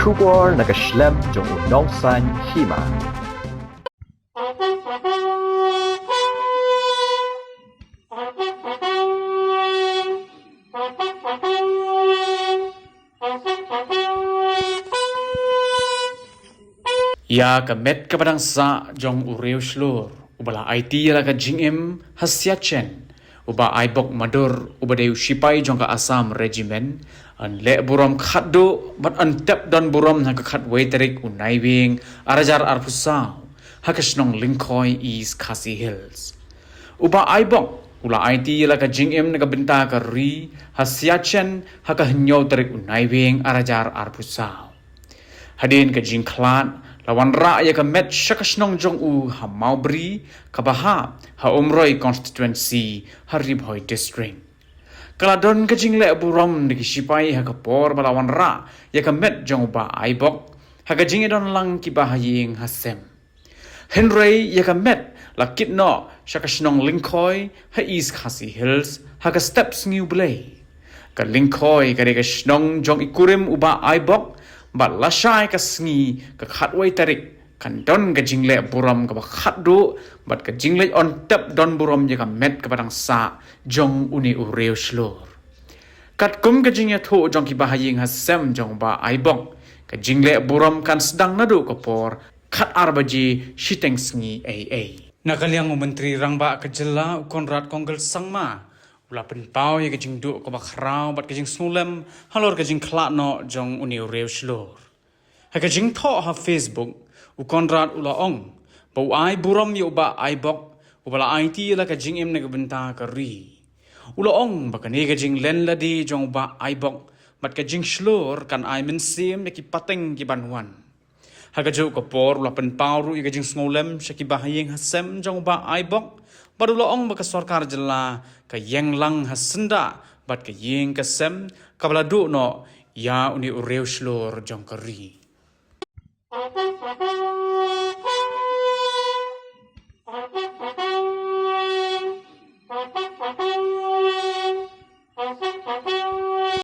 Kubor nagaslem jong unongsan Hima. Ya kamet kepadang sa jong Riew Shlur ubala Aiti la ka Jingim Siachen uba aibok madur uba deu sipai jong ka Assam regiment an le Burom khaddo bat an tep don Burom na ka khat waiterik unai wing arajar arpusau hakasnong Linkoi East Khasi Hills uba aibok ula Aiti la ka Jingim na ka benta ka Riew Siachen haka hnyo terik unai wing arajar arpusau hadin ka jingklan lawan ra ya ka met shakasnong jong u ha maubri Kaba ha umroi constituency ha Riew district kaladon ka jingle Burom de sipai ha ka por balawan ra ya ka met jong ba aibok ha ka jingedon lang ki bahaying hasem henry ya ka met lakit no shakasnong Linkoi ha East Khasi Hills ha ka steps new blay ka Linkoi ka de ka snong jong ikurim uba aibok ba Lashai ka sngi ka khatway tarik kan don ka jingle Burom ka ba khatdu bat ka jingle on tap don Burom je ka met ka padang sa jong uni Riew Shlur kat kum ka jingya tho jong ki bahaying hasem jong ba aibong ka jingle Burom kan sedang nadu ka por khat arbaji shiteng sngi ai nakaliang menteri rangba ka jela konrad konggal sangma ula penpau ya kajing du ko bakrau bat kajing snulem halor kajing khlak no jong uni Riew Shlur ha kajing tho ha Facebook u konrad ula ong bau ai Burom yu ba ai bok ubala Aiti la kajing em na benta ka Riew ula ong ba kani kajing len la di jong ba ai bok bat kajing Shlur kan ai men sim ki pateng ki banwan ha kaju ko por ula penpau ru ya kajing snulem shaki bahaying hasem jong ba ai bok Barulah ong baka sarkar jela ka yang lang hasenda bat ka yeng kasem kabala du no ya uni Riew Shlur jong ka Riew